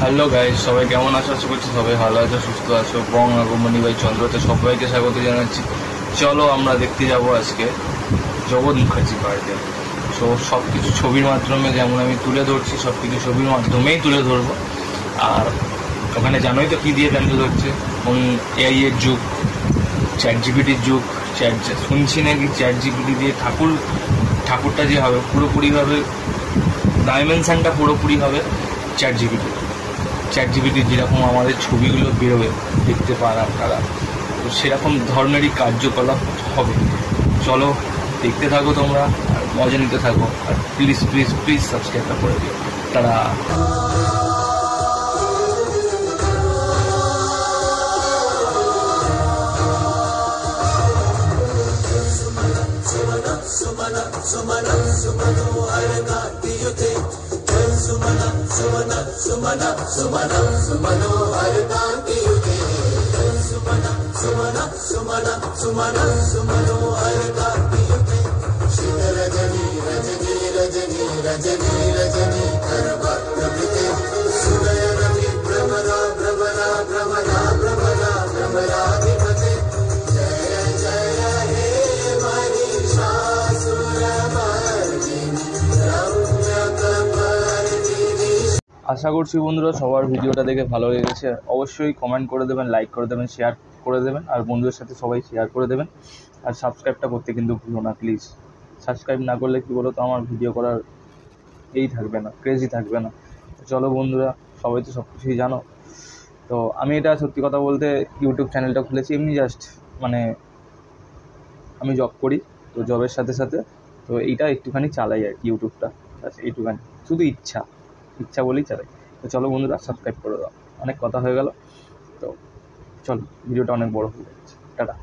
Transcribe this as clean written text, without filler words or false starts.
Hello guys, সবাই কেমন আছো? আশা করছি সবাই ভালো আছো, সুস্থ আছো। বং আগমনী বাই চন্দ্রতে সবাইকে স্বাগত জানাচ্ছি। চলো আমরা দেখতে যাব আজকে জগৎ মুখার্জি পার্কে। সো সব কিছু ছবির মাধ্যমে যেমন আমি তুলে ধরছি, সব কিছু ছবির মাধ্যমেই তুলে ধরবো। আর ওখানে জানোই তো কী দিয়ে প্যান্ডেল হচ্ছে, কোন এআই এর যুগ, চ্যাট জিপিটির যুগ। শুনছি নাকি চ্যাট জিপিটি দিয়ে ঠাকুরটা যে হবে পুরোপুরিভাবে ডাইমেনশনটা পুরোপুরি হবে চ্যাট জিপিটি যেরকম আমাদের ছবিগুলো বেরোবে দেখতে পান আপনারা, তো সেরকম ধরনেরই কার্যকলাপ হবে। চলো দেখতে থাকো তোমরা, আর মজা নিতে থাকো। আর প্লিজ প্লিজ প্লিজ সাবস্ক্রাইবটা করে দিও। তারা আশা করছি বন্ধুরা সবার ভিডিওটা দেখে ভালো লেগেছে। অবশ্যই কমেন্ট করে দেবেন, লাইক করে দেবেন, শেয়ার করে দেবেন, আর বন্ধুদের সাথে সবাই শেয়ার করে দেবেন। আর সাবস্ক্রাইবটা করতে কিন্তু ভুলো না প্লিজ। সাবস্ক্রাইব না করলে কী বলো তো, আমার ভিডিও করার থাকবে না, ক্রেজি থাকবে না। চলো বন্ধুরা, সবাই তো সব কিছুই জানো। তো আমি এটা সত্যি কথা বলতে ইউটিউব চ্যানেলটা খুলেছি এমনি জাস্ট, মানে আমি জব করি, তো জবের সাথে সাথে তো এইটা একটুখানি চালাই আর কি, ইউটিউবটা এইটুখানি, শুধু ইচ্ছা বলেই চালাই। তো চলো বন্ধুরা, সাবস্ক্রাইব করে দাও। অনেক কথা হয়ে গেল, তো চলো, ভিডিওটা অনেক বড় হয়ে যাচ্ছে। টাটা।